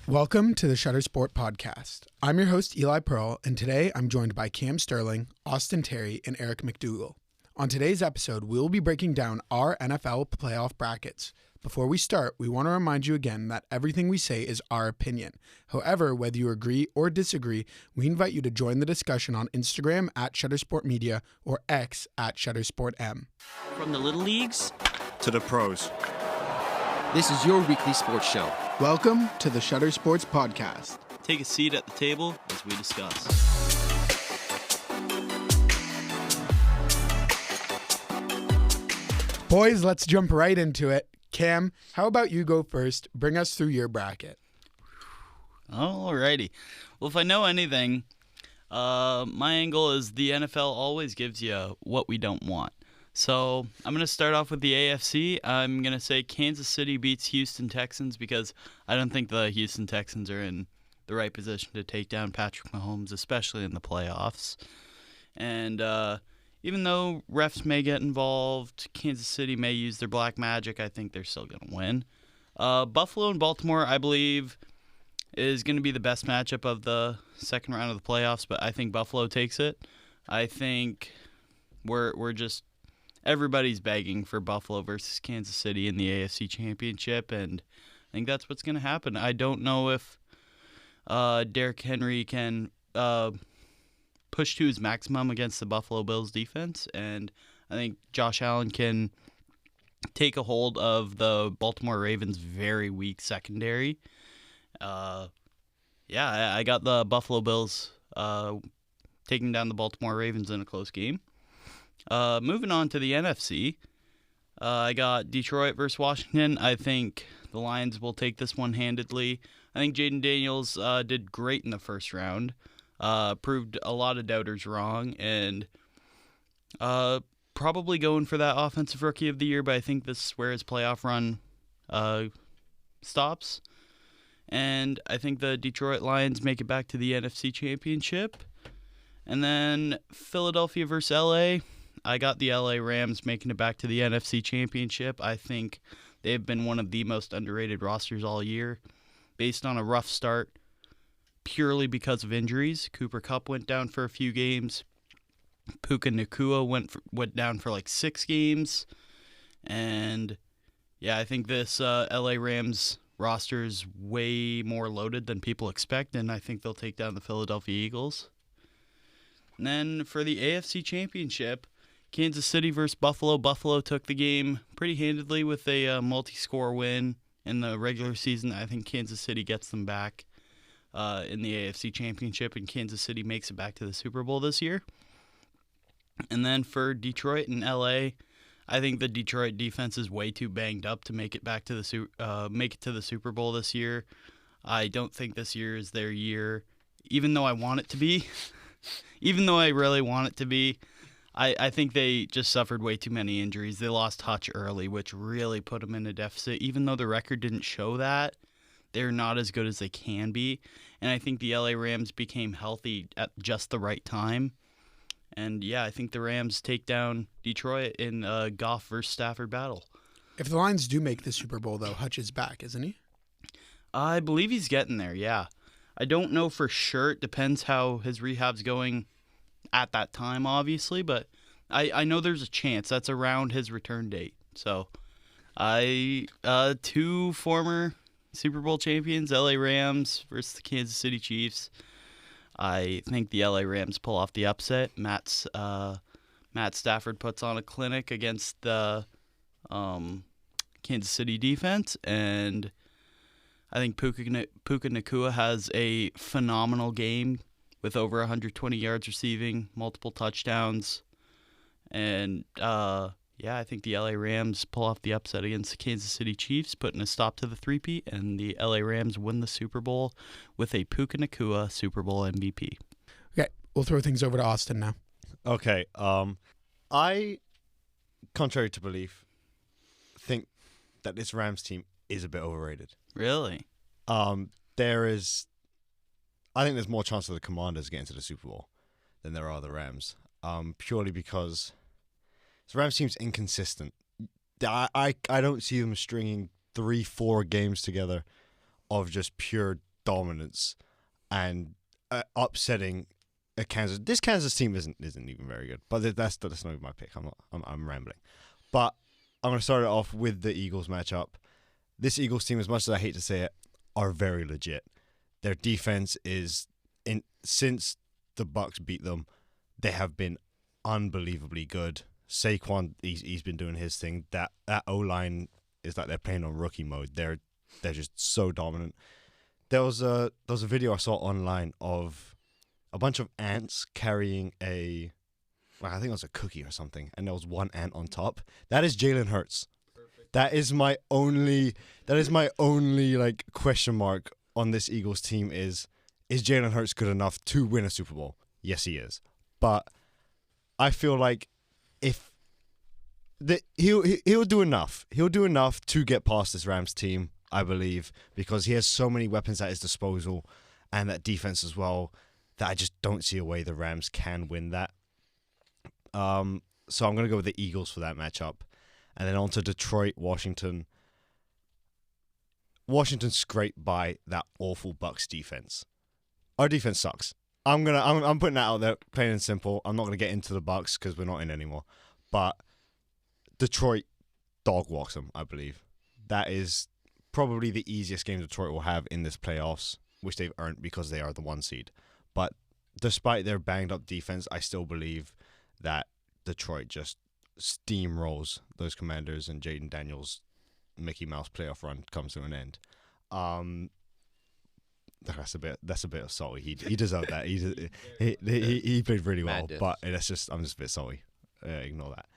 Welcome to the Shutter Sport Podcast. I'm your host, Eli Pearl, and today I'm joined by Cam Stirling, Austin Terry, and Eric McDougall. On today's episode, we'll be breaking down our NFL playoff brackets. Before we start, we want to remind you again that everything we say is our opinion. However, whether you agree or disagree, we invite you to join the discussion on Instagram at ShutterSportMedia or X at ShutterSportM. From the little leagues to the pros. This is your weekly sports show. Welcome to the Shutter Sports Podcast. Take a seat at the table as we discuss. Boys, let's jump right into it. Cam, how about you go first? Bring us through your bracket. Alrighty. Well, if I know anything, my angle is the NFL always gives you what we don't want. So I'm going to start off with the AFC. I'm going to say Kansas City beats Houston Texans because I don't think the Houston Texans are in the right position to take down Patrick Mahomes, especially in the playoffs. And even though refs may get involved, Kansas City may use their black magic, I think they're still going to win. Buffalo and Baltimore, I believe, is going to be the best matchup of the second round of the playoffs, but I think Buffalo takes it. I think we're just... everybody's begging for Buffalo versus Kansas City in the AFC Championship, and I think that's what's going to happen. I don't know if Derrick Henry can push to his maximum against the Buffalo Bills defense, and I think Josh Allen can take a hold of the Baltimore Ravens' very weak secondary. I got the Buffalo Bills taking down the Baltimore Ravens in a close game. Moving on to the NFC, I got Detroit versus Washington. I think the Lions will take this one handedly. I think Jaden Daniels did great in the first round, proved a lot of doubters wrong, and probably going for that Offensive Rookie of the Year, but I think this is where his playoff run stops. And I think the Detroit Lions make it back to the NFC Championship. And then Philadelphia versus LA. I got the LA Rams making it back to the NFC Championship. I think they've been one of the most underrated rosters all year, based on a rough start purely because of injuries. Cooper Kupp went down for a few games. Puka Nacua went down for like 6 games. And yeah, I think this LA Rams roster is way more loaded than people expect, and I think they'll take down the Philadelphia Eagles. And then for the AFC Championship, Kansas City versus Buffalo. Buffalo took the game pretty handedly with a multi-score win in the regular season. I think Kansas City gets them back in the AFC Championship, and Kansas City makes it back to the Super Bowl this year. And then for Detroit and LA, I think the Detroit defense is way too banged up to make it back to the Super Bowl this year. I don't think this year is their year, even though I want it to be. Even though I really want it to be, I think they just suffered way too many injuries. They lost touch early, which really put them in a deficit. Even though the record didn't show that, they're not as good as they can be. And I think the LA Rams became healthy at just the right time. And yeah, I think the Rams take down Detroit in a Goff versus Stafford battle. If the Lions do make the Super Bowl, though, Hutch is back, isn't he? I believe he's getting there, yeah. I don't know for sure. It depends how his rehab's going at that time, obviously, but I know there's a chance. That's around his return date. So, two former Super Bowl champions, LA Rams versus the Kansas City Chiefs. I think the LA Rams pull off the upset. Matt Stafford puts on a clinic against the Kansas City defense, and I think Puka Nacua has a phenomenal game with over 120 yards receiving, multiple touchdowns. And, I think the LA Rams pull off the upset against the Kansas City Chiefs, putting a stop to the three-peat, and the LA Rams win the Super Bowl with a Puka Nacua Super Bowl MVP. Okay, we'll throw things over to Austin now. Okay, I, contrary to belief, think that this Rams team is a bit overrated. Really? I think there's more chance of the Commanders getting to the Super Bowl than there are the Rams. Purely because the Rams team's inconsistent. I don't see them stringing 3-4 games together of just pure dominance and upsetting a Kansas. This Kansas team isn't even very good, but that's not even my pick. I'm rambling, but I'm going to start it off with the Eagles matchup. This Eagles team, as much as I hate to say it, are very legit. Their defense is since the Bucs beat them, they have been unbelievably good. Saquon, he's been doing his thing. That O-line is like they're playing on rookie mode. They're just so dominant. There was a video I saw online of a bunch of ants carrying I think it was a cookie or something, and there was one ant on top. That is Jalen Hurts. Perfect. That is my only like question mark on this Eagles team is Jalen Hurts good enough to win a Super Bowl? Yes, he is. But I feel like if he'll do enough. He'll do enough to get past this Rams team, I believe, because he has so many weapons at his disposal and that defense as well that I just don't see a way the Rams can win that. So I'm going to go with the Eagles for that matchup. And then on to Detroit, Washington. Washington scraped by that awful Bucs defense. Our defense sucks. I'm putting that out there, plain and simple. I'm not going to get into the Bucs because we're not in anymore. But Detroit dog walks them, I believe. That is probably the easiest game Detroit will have in this playoffs, which they've earned because they are the 1 seed. But despite their banged up defense, I still believe that Detroit just steamrolls those Commanders, and Jaden Daniels' Mickey Mouse playoff run comes to an end. That's a bit of salty. He deserved that. He played really well, but I'm just a bit salty. Ignore that.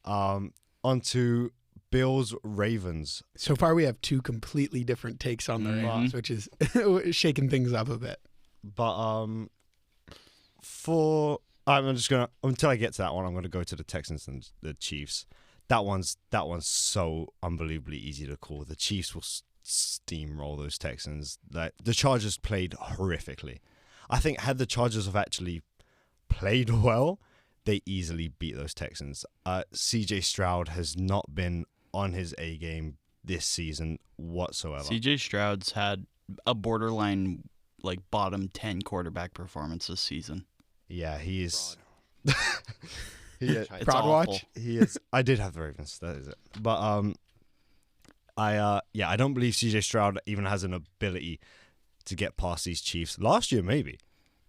On to Bills Ravens. So far, we have 2 completely different takes on the Ravens, which is shaking things up a bit. But I'm just gonna, until I get to that one, I'm gonna go to the Texans and the Chiefs. That one's so unbelievably easy to call. The Chiefs will steamroll those Texans. Like, the Chargers played horrifically. I think had the Chargers have actually played well, they easily beat those Texans. CJ Stroud has not been on his A game this season whatsoever. CJ Stroud's had a borderline like bottom 10 quarterback performance this season. Yeah, he is. Fraud watch. He is. I did have the Ravens. That is it. But I don't believe CJ Stroud even has an ability to get past these Chiefs. Last year, maybe.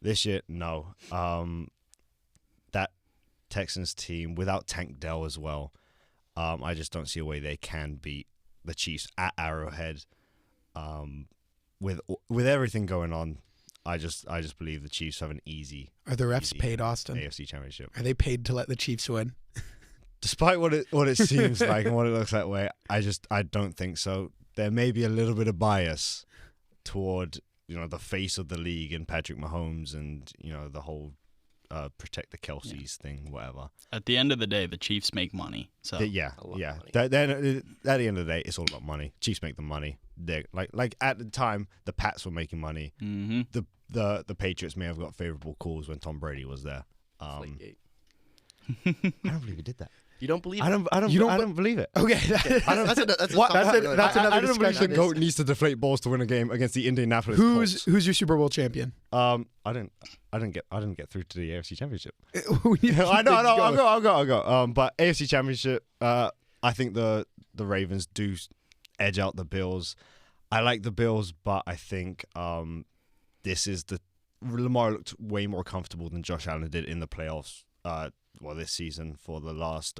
This year, no. That Texans team without Tank Dell as well. I just don't see a way they can beat the Chiefs at Arrowhead. With everything going on, I just believe the Chiefs have an easy. Are the refs paid, Austin? AFC Championship. Are they paid to let the Chiefs win? Despite what it seems like and what it looks that way, I don't think so. There may be a little bit of bias toward the face of the league and Patrick Mahomes and the whole protect the Kelseys thing, whatever. At the end of the day, the Chiefs make money. So yeah. At the end of the day, it's all about money. Chiefs make the money. They like at the time the Pats were making money. Mm-hmm. The Patriots may have got favorable calls when Tom Brady was there. I don't believe he did that. You don't believe it? I don't believe it. Okay. That's another I don't believe the GOAT needs to deflate balls to win a game against the Indianapolis Colts. Who's your Super Bowl champion? I didn't get through to the AFC Championship. I know. I'll go. But AFC Championship, I think the Ravens do edge out the Bills. I like the Bills, but I think Lamar looked way more comfortable than Josh Allen did in the playoffs. This season for the last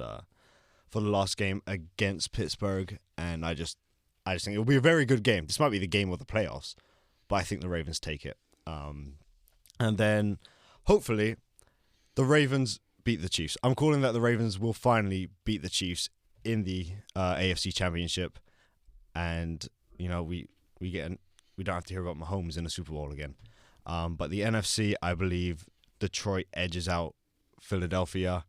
game against Pittsburgh, and I just think it'll be a very good game. This might be the game of the playoffs, but I think the Ravens take it. And then hopefully the Ravens beat the Chiefs. I'm calling that the Ravens will finally beat the Chiefs in the AFC Championship, and we don't have to hear about Mahomes in the Super Bowl again. But the NFC, I believe Detroit edges out Philadelphia.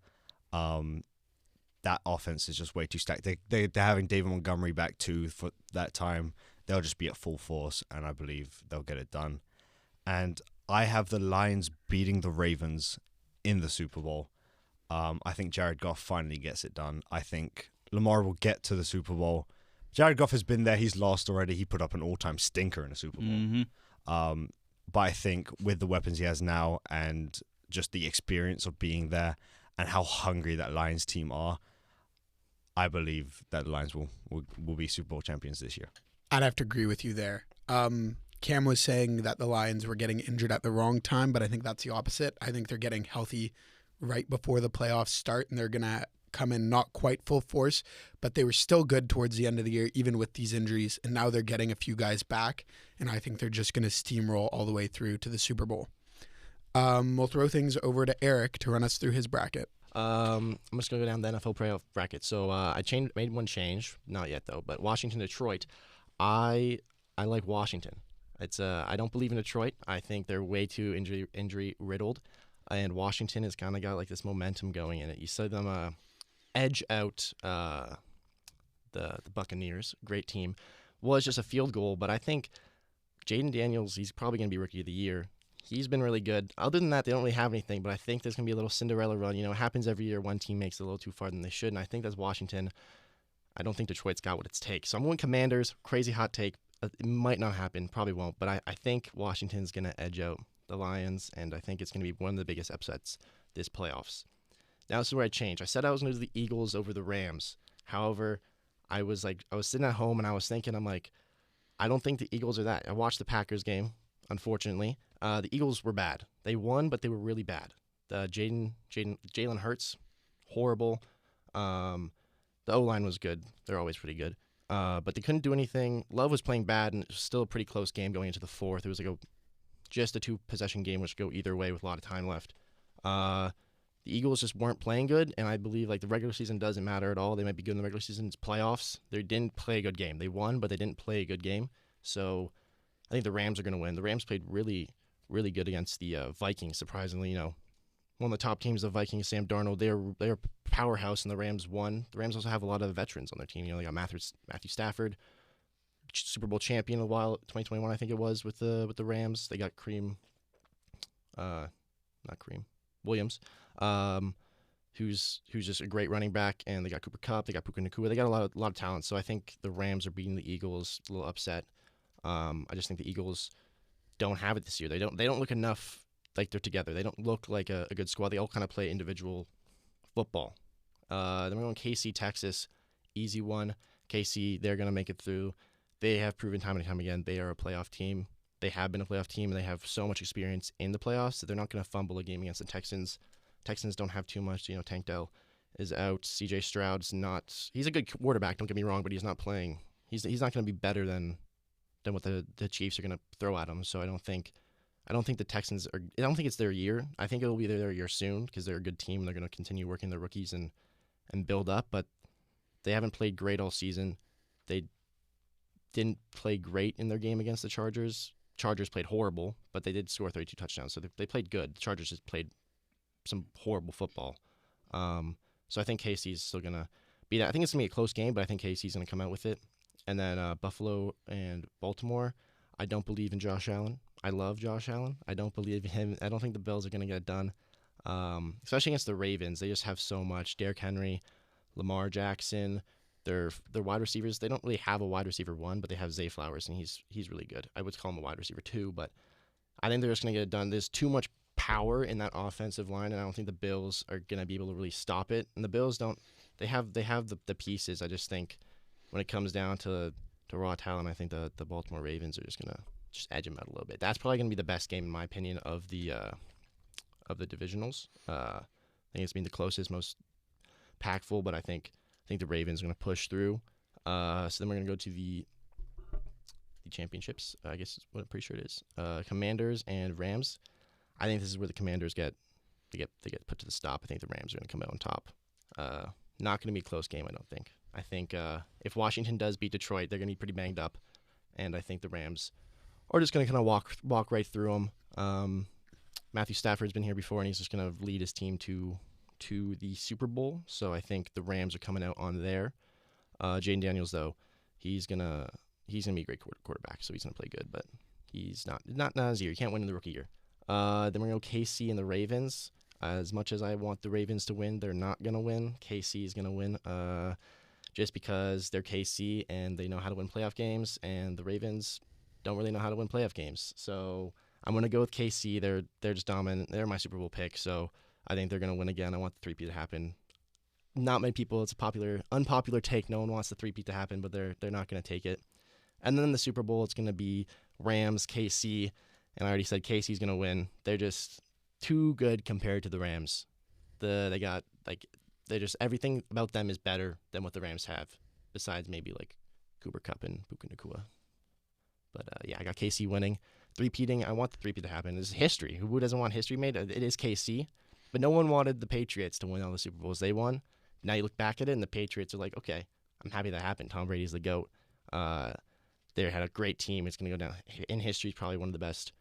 That offense is just way too stacked. They're having David Montgomery back too for that time. They'll just be at full force, and I believe they'll get it done. And I have the Lions beating the Ravens in the Super Bowl. I think Jared Goff finally gets it done. I think Lamar will get to the Super Bowl, Jared Goff has been there. He's lost already. He put up an all-time stinker in a Super Bowl. Mm-hmm. But I think with the weapons he has now and just the experience of being there and how hungry that Lions team are, I believe that the Lions will be Super Bowl champions this year. I'd have to agree with you there. Cam was saying that the Lions were getting injured at the wrong time, but I think that's the opposite. I think they're getting healthy right before the playoffs start, and they're going to come in not quite full force, but they were still good towards the end of the year, even with these injuries, and now they're getting a few guys back, and I think they're just going to steamroll all the way through to the Super Bowl. We'll throw things over to Eric to run us through his bracket. I'm just going to go down the NFL playoff bracket. So I made one change, not yet though, but Washington, Detroit. I like Washington. It's I don't believe in Detroit. I think they're way too injury riddled, and Washington has kind of got like this momentum going in it. You saw them edge out the Buccaneers, great team. Was just a field goal, but I think Jaden Daniels, he's probably going to be Rookie of the Year. He's been really good. Other than that, they don't really have anything, but I think there's going to be a little Cinderella run. You know, it happens every year. One team makes it a little too far than they should, and I think that's Washington. I don't think Detroit's got what it takes. So I'm going Commanders. Crazy hot take. It might not happen. Probably won't, but I think Washington's going to edge out the Lions, and I think it's going to be one of the biggest upsets this playoffs. Now this is where I changed. I said I was going to do the Eagles over the Rams. However, I was sitting at home and I was thinking, I'm like, I don't think the Eagles are that. I watched the Packers game, unfortunately. The Eagles were bad. They won, but they were really bad. Jalen Hurts, horrible. The O-line was good. They're always pretty good. But they couldn't do anything. Love was playing bad, and it was still a pretty close game going into the fourth. It was like just a two-possession game, which could go either way with a lot of time left. The Eagles just weren't playing good, and I believe like the regular season doesn't matter at all. They might be good in the regular season. It's playoffs. They didn't play a good game. They won, but they didn't play a good game. So I think the Rams are going to win. The Rams played really, really good against the Vikings, surprisingly. You know, one of the top teams, the Vikings, Sam Darnold, they're a powerhouse, and the Rams won. The Rams also have a lot of veterans on their team. You know, they got Matthew Stafford, Super Bowl champion a while, 2021, I think it was, with the Rams. They got Williams, who's just a great running back, and they got Cooper Kupp, they got Puka Nacua, they got a lot of talent. So I think the Rams are beating the Eagles, a little upset. I just think the Eagles don't have it this year. They don't look enough like they're together. They don't look like a good squad. They all kind of play individual football. Then we're going KC, Texas, easy one. KC, they're gonna make it through. They have proven time and time again they are a playoff team. They have been a playoff team, and they have so much experience in the playoffs that they're not going to fumble a game against the Texans. Texans don't have too much. You know, Tank Dell is out. C.J. Stroud's not. He's a good quarterback. Don't get me wrong, but he's not playing. He's not going to be better than what the Chiefs are going to throw at him. So I don't think the Texans are. I don't think it's their year. I think it'll be their year soon because they're a good team. They're going to continue working their rookies and build up. But they haven't played great all season. They didn't play great in their game against the Chargers. Chargers played horrible, but they did score 32 touchdowns, so they played good. The Chargers just played some horrible football. So I think KC's still going to be that. I think it's going to be a close game, but I think KC's going to come out with it. And then Buffalo and Baltimore, I don't believe in Josh Allen. I love Josh Allen. I don't believe in him. I don't think the Bills are going to get it done, especially against the Ravens. They just have so much. Derrick Henry, Lamar Jackson, Their wide receivers, they don't really have a wide receiver 1, but they have Zay Flowers, and he's really good. I would call him a wide receiver 2, but I think they're just going to get it done. There's too much power in that offensive line, and I don't think the Bills are going to be able to really stop it. And the Bills don't. They have the pieces. I just think when it comes down to raw talent, I think the Baltimore Ravens are just going to just edge them out a little bit. That's probably going to be the best game, in my opinion, of the divisionals. I think it's been the closest, most impactful, but I think the Ravens are going to push through. So then we're going to go to the championships. I guess is what I'm pretty sure it is. Commanders and Rams. I think this is where the Commanders get put to the stop. I think the Rams are going to come out on top. Not going to be a close game, I don't think. I think if Washington does beat Detroit, they're going to be pretty banged up, and I think the Rams are just going to kind of walk right through them. Matthew Stafford's been here before, and he's just going to lead his team to the Super Bowl, so I think the Rams are coming out on there. Jaden Daniels, though, he's gonna be a great quarterback, so he's gonna play good, but he's not his year. He can't win in the rookie year. Then we're gonna go KC and the Ravens. As much as I want the Ravens to win, they're not gonna win. KC is gonna win. just because they're KC and they know how to win playoff games, and the Ravens don't really know how to win playoff games. So I'm going to go with KC. They're just dominant. They're my Super Bowl pick, so I think they're going to win again. I want the three-peat to happen. Not many people, it's a unpopular take. No one wants the three-peat to happen, but they're not going to take it. And then the Super Bowl, it's going to be Rams, KC, and I already said KC's going to win. They're just too good compared to the Rams. They're just everything about them is better than what the Rams have, besides maybe like Cooper Kupp and Puka Nacua. But yeah, I got KC winning. Three-peating, I want the three-peat to happen. This is history. Who doesn't want history made? It is KC. But no one wanted the Patriots to win all the Super Bowls. They won. Now you look back at it, and the Patriots are like, okay, I'm happy that happened. Tom Brady's the GOAT. They had a great team. It's going to go down in history. Probably one of the best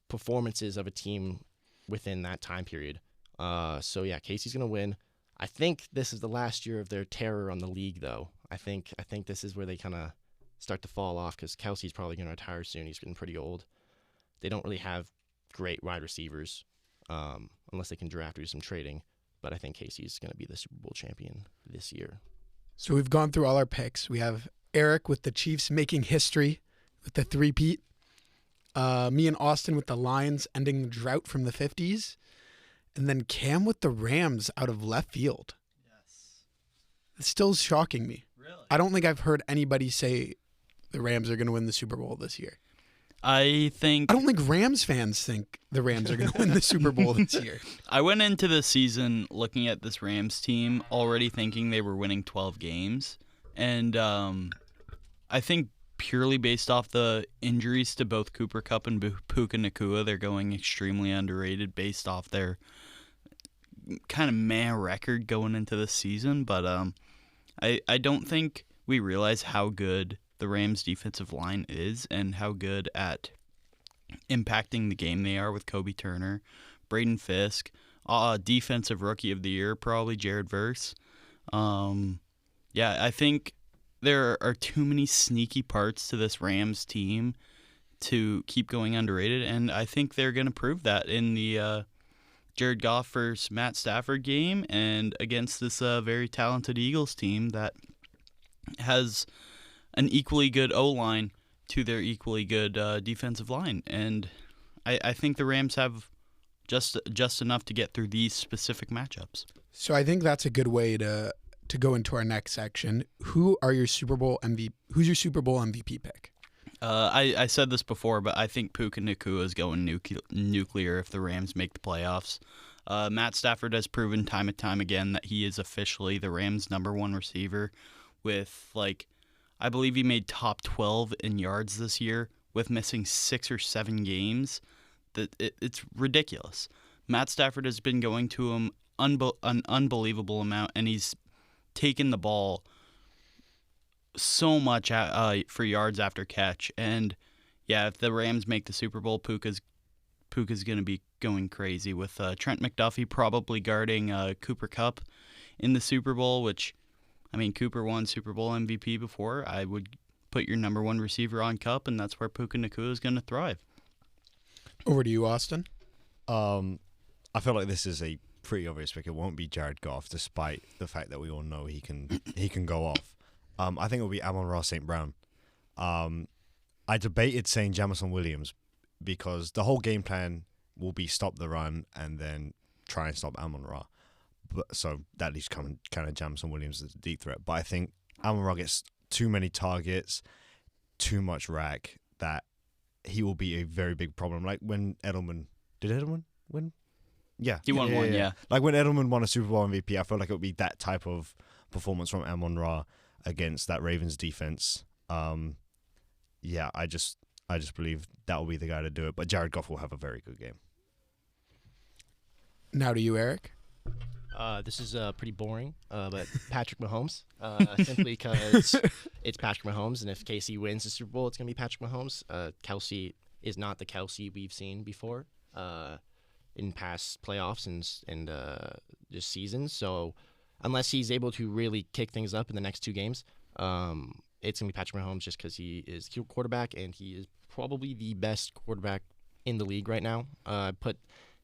performances of a team within that time period. So yeah, Casey's going to win. I think this is the last year of their terror on the league, though. I think this is where they kind of start to fall off because Kelsey's probably going to retire soon. He's getting pretty old. They don't really have great wide receivers unless they can draft or do some trading. But I think Casey's going to be the Super Bowl champion this year. So we've gone through all our picks. We have Eric with the Chiefs making history with the three-peat. Me and Austin with the Lions ending the drought from the 50s. And then Cam with the Rams out of left field. Yes. It's still shocking me. Really? I don't think I've heard anybody say the Rams are going to win the Super Bowl this year. I don't think Rams fans think the Rams are going to win the Super Bowl this year. I went into the season looking at this Rams team already thinking they were winning 12 games. And I think purely based off the injuries to both Cooper Kupp and Puka Nacua, they're going extremely underrated based off their kind of meh record going into the season. But I don't think we realize how good the Rams' defensive line is and how good at impacting the game they are with Kobe Turner, Braden Fisk, defensive rookie of the year, probably Jared Verse. Yeah, I think there are too many sneaky parts to this Rams team to keep going underrated, and I think they're going to prove that in the Jared Goff versus Matt Stafford game and against this very talented Eagles team that has an equally good O-line to their equally good defensive line. And I think the Rams have just enough to get through these specific matchups. So I think that's a good way to go into our next section. Who's your Super Bowl MVP pick? I said this before, but I think Puka Nacua is going nuclear if the Rams make the playoffs. Matt Stafford has proven time and time again that he is officially the Rams' #1 receiver with, I believe he made top 12 in yards this year with missing 6 or 7 games. It's ridiculous. Matt Stafford has been going to him an unbelievable amount, and he's taken the ball so much for yards after catch. And yeah, if the Rams make the Super Bowl, Puka's going to be going crazy with Trent McDuffie probably guarding Cooper Kupp in the Super Bowl, which, I mean, Cooper won Super Bowl MVP before. I would put your #1 receiver on Kupp, and that's where Puka Nacua is going to thrive. Over to you, Austin. I feel like this is a pretty obvious pick. It won't be Jared Goff, despite the fact that we all know he can go off. I think it will be Amon-Ra St. Brown. I debated saying Jamison Williams because the whole game plan will be stop the run and then try and stop Amon-Ra. So that leaves kind of Jamison Williams as a deep threat. But I think Amon-Ra gets too many targets, too much rack, that he will be a very big problem. Like when Edelman... Did Edelman win? Yeah. He won one, yeah. Like when Edelman won a Super Bowl MVP, I feel like it would be that type of performance from Amon-Ra against that Ravens defense. Yeah, I just believe that will be the guy to do it. But Jared Goff will have a very good game. Now to you, Eric. This is pretty boring, but Patrick Mahomes, simply because it's Patrick Mahomes, and if KC wins the Super Bowl, it's going to be Patrick Mahomes. Kelsey is not the Kelsey we've seen before in past playoffs and just seasons. So unless he's able to really kick things up in the next 2 games, it's going to be Patrick Mahomes just because he is a quarterback, and he is probably the best quarterback in the league right now. I put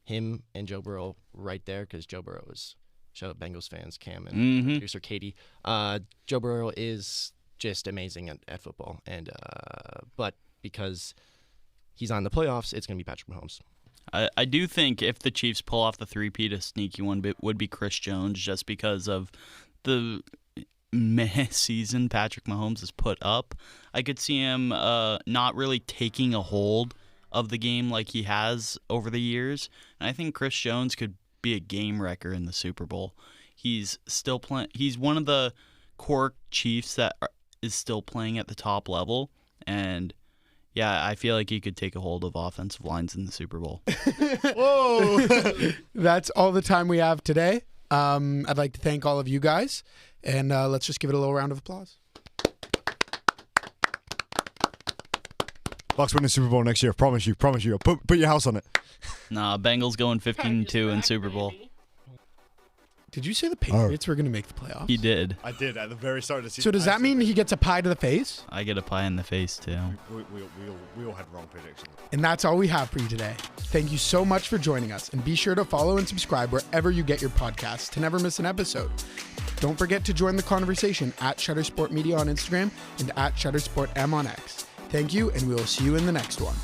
him and Joe Burrow right there because Joe Burrow is Shout out Bengals fans, Cam and Mhm. producer Katie. Joe Burrow is just amazing at football, and but because he's on the playoffs, it's going to be Patrick Mahomes. I do think if the Chiefs pull off the three-peat, a sneaky one would be Chris Jones, just because of the meh season Patrick Mahomes has put up. I could see him not really taking a hold of the game like he has over the years. And I think Chris Jones could be a game wrecker in the Super Bowl. He's still playing. He's one of the core Chiefs that is still playing at the top level, and yeah, I feel like he could take a hold of offensive lines in the Super Bowl. Whoa! That's all the time we have today. I'd like to thank all of you guys, and let's just give it a little round of applause. Bucks win the Super Bowl next year. Promise you. Put your house on it. Nah, Bengals going 15-2 in Super Bowl. Did you say the Patriots were going to make the playoffs? He did. I did at the very start of the season. So does that mean he gets a pie to the face? I get a pie in the face, too. We all had wrong predictions. And that's all we have for you today. Thank you so much for joining us, and be sure to follow and subscribe wherever you get your podcasts to never miss an episode. Don't forget to join the conversation at Shuttersport Media on Instagram and at ShuttersportM on X. Thank you, and we will see you in the next one.